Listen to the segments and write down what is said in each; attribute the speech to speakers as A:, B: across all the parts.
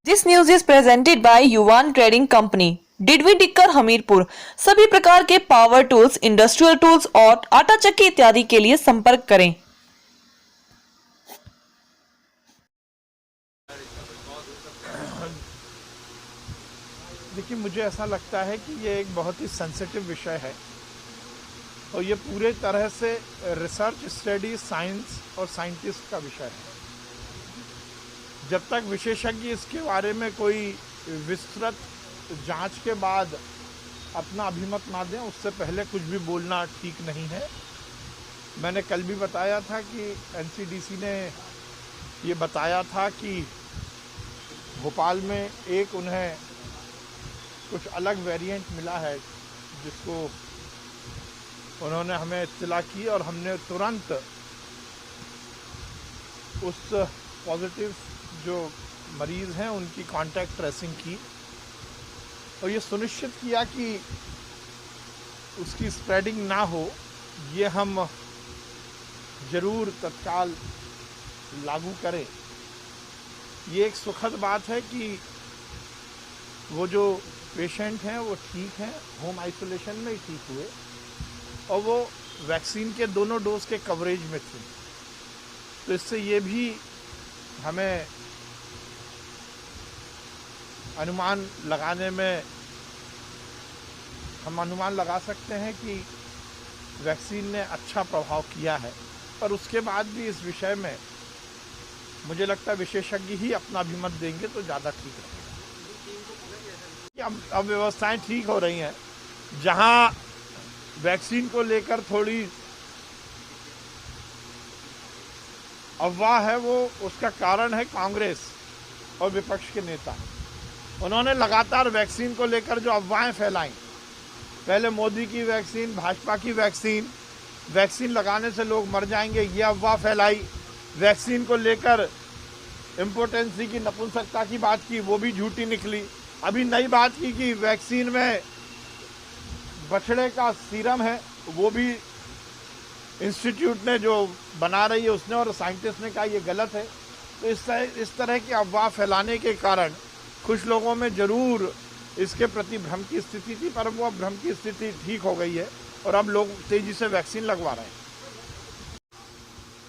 A: This news is presented by Yuvan Trading Company. डिडवी टिक्कर हमीरपुर सभी प्रकार के पावर टूल्स, इंडस्ट्रियल टूल्स और आटा चक्की इत्यादि के लिए संपर्क करें।
B: देखिए, मुझे ऐसा लगता है कि ये एक बहुत ही सेंसिटिव विषय है और ये पूरे तरह से रिसर्च स्टडी, साइंस और साइंटिस्ट का विषय है। जब तक विशेषज्ञ इसके बारे में कोई विस्तृत जांच के बाद अपना अभिमत ना दें, उससे पहले कुछ भी बोलना ठीक नहीं है। मैंने कल भी बताया था कि एनसीडीसी ने ये बताया था कि भोपाल में एक उन्हें कुछ अलग वेरिएंट मिला है, जिसको उन्होंने हमें इत्तला की और हमने तुरंत उस पॉजिटिव जो मरीज़ हैं उनकी कांटेक्ट ट्रेसिंग की और ये सुनिश्चित किया कि उसकी स्प्रेडिंग ना हो। ये हम ज़रूर तत्काल लागू करें। ये एक सुखद बात है कि वो जो पेशेंट हैं वो ठीक हैं, होम आइसोलेशन में ही ठीक हुए और वो वैक्सीन के दोनों डोज के कवरेज में थे। तो इससे ये भी हमें अनुमान लगाने में हम अनुमान लगा सकते हैं कि वैक्सीन ने अच्छा प्रभाव किया है। पर उसके बाद भी इस विषय में मुझे लगता है विशेषज्ञ ही अपना अभिमत देंगे तो ज़्यादा ठीक रहेगा। अब व्यवस्थाएं ठीक हो रही हैं। जहां वैक्सीन को लेकर थोड़ी अफवाह है, वो उसका कारण है कांग्रेस और विपक्ष के नेता। उन्होंने लगातार वैक्सीन को लेकर जो अफवाहें फैलाई, पहले मोदी की वैक्सीन, भाजपा की वैक्सीन, वैक्सीन लगाने से लोग मर जाएंगे, ये अफवाह फैलाई। वैक्सीन को लेकर इम्पोर्टेंसी की, नपुंसकता की बात की, वो भी झूठी निकली। अभी नई बात की कि वैक्सीन में बछड़े का सीरम है, वो भी इंस्टीट्यूट ने जो बना रही है उसने और साइंटिस्ट ने कहा ये गलत है। तो इस तरह की अफवाह फैलाने के कारण कुछ लोगों में जरूर इसके प्रति भ्रम की स्थिति थी, पर वो भ्रम की स्थिति ठीक हो गई है और अब लोग तेजी से वैक्सीन लगवा रहे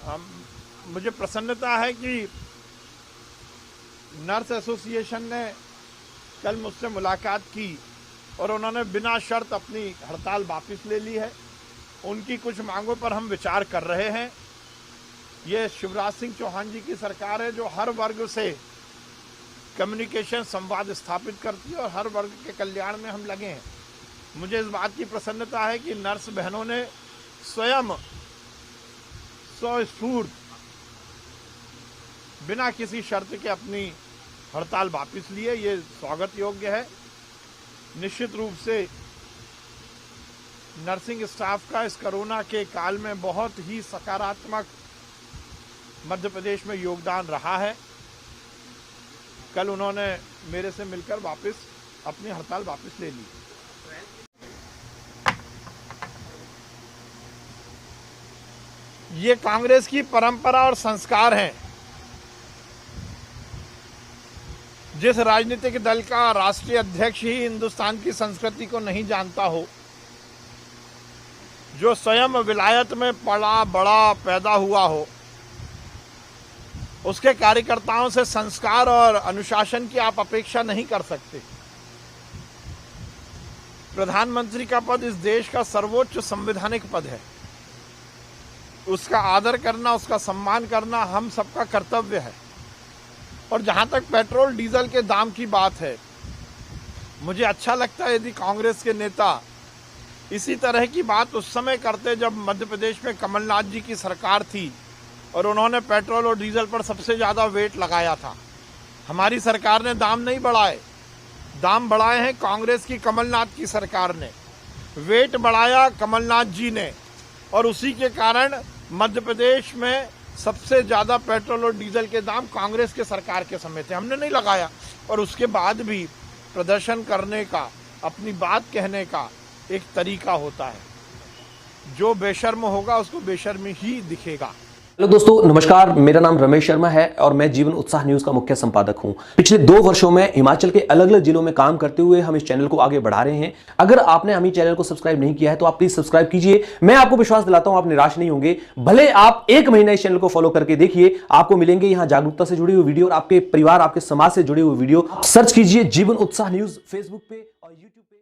B: हैं। मुझे प्रसन्नता है कि नर्स एसोसिएशन ने कल मुझसे मुलाकात की और उन्होंने बिना शर्त अपनी हड़ताल वापस ले ली है। उनकी कुछ मांगों पर हम विचार कर रहे हैं। ये शिवराज सिंह चौहान जी की सरकार है जो हर वर्ग से कम्युनिकेशन, संवाद स्थापित करती है और हर वर्ग के कल्याण में हम लगे हैं। मुझे इस बात की प्रसन्नता है कि नर्स बहनों ने स्वयं स्वस्फूर्त बिना किसी शर्त के अपनी हड़ताल वापस लिए। ये स्वागत योग्य है। निश्चित रूप से नर्सिंग स्टाफ का इस कोरोना के काल में बहुत ही सकारात्मक मध्य प्रदेश में योगदान रहा है। कल उन्होंने मेरे से मिलकर वापस अपनी हड़ताल वापस ले ली। ये कांग्रेस की परंपरा और संस्कार हैं। जिस राजनीतिक दल का राष्ट्रीय अध्यक्ष ही हिंदुस्तान की संस्कृति को नहीं जानता हो, जो स्वयं विलायत में पला बड़ा पैदा हुआ हो, उसके कार्यकर्ताओं से संस्कार और अनुशासन की आप अपेक्षा नहीं कर सकते। प्रधानमंत्री का पद इस देश का सर्वोच्च संवैधानिक पद है। उसका आदर करना, उसका सम्मान करना हम सबका कर्तव्य है। और जहां तक पेट्रोल डीजल के दाम की बात है, मुझे अच्छा लगता है यदि कांग्रेस के नेता इसी तरह की बात उस समय करते जब मध्य प्रदेश में कमलनाथ जी की सरकार थी और उन्होंने पेट्रोल और डीजल पर सबसे ज़्यादा वेट लगाया था। हमारी सरकार ने दाम नहीं बढ़ाए, दाम बढ़ाए हैं कांग्रेस की, कमलनाथ की सरकार ने। वेट बढ़ाया कमलनाथ जी ने और उसी के कारण मध्य प्रदेश में सबसे ज़्यादा पेट्रोल और डीजल के दाम कांग्रेस के सरकार के समय थे। हमने नहीं लगाया। और उसके बाद भी प्रदर्शन करने का, अपनी बात कहने का एक तरीका होता है। जो बेशर्म होगा उसको बेशर्मी ही दिखेगा।
C: हेलो दोस्तों, नमस्कार। मेरा नाम रमेश शर्मा है और मैं जीवन उत्साह न्यूज का मुख्य संपादक हूं। पिछले 2 वर्षों में हिमाचल के अलग अलग जिलों में काम करते हुए हम इस चैनल को आगे बढ़ा रहे हैं। अगर आपने हमें चैनल को सब्सक्राइब नहीं किया है तो आप प्लीज सब्सक्राइब कीजिए। मैं आपको विश्वास दिलाता हूं आप निराश नहीं होंगे। भले आप 1 महीना इस चैनल को फॉलो करके देखिए, आपको मिलेंगे यहां जागरूकता से जुड़ी हुई वीडियो और आपके परिवार, आपके समाज से जुड़ी हुई वीडियो। सर्च कीजिए जीवन उत्साह न्यूज फेसबुक पे और यूट्यूब पे।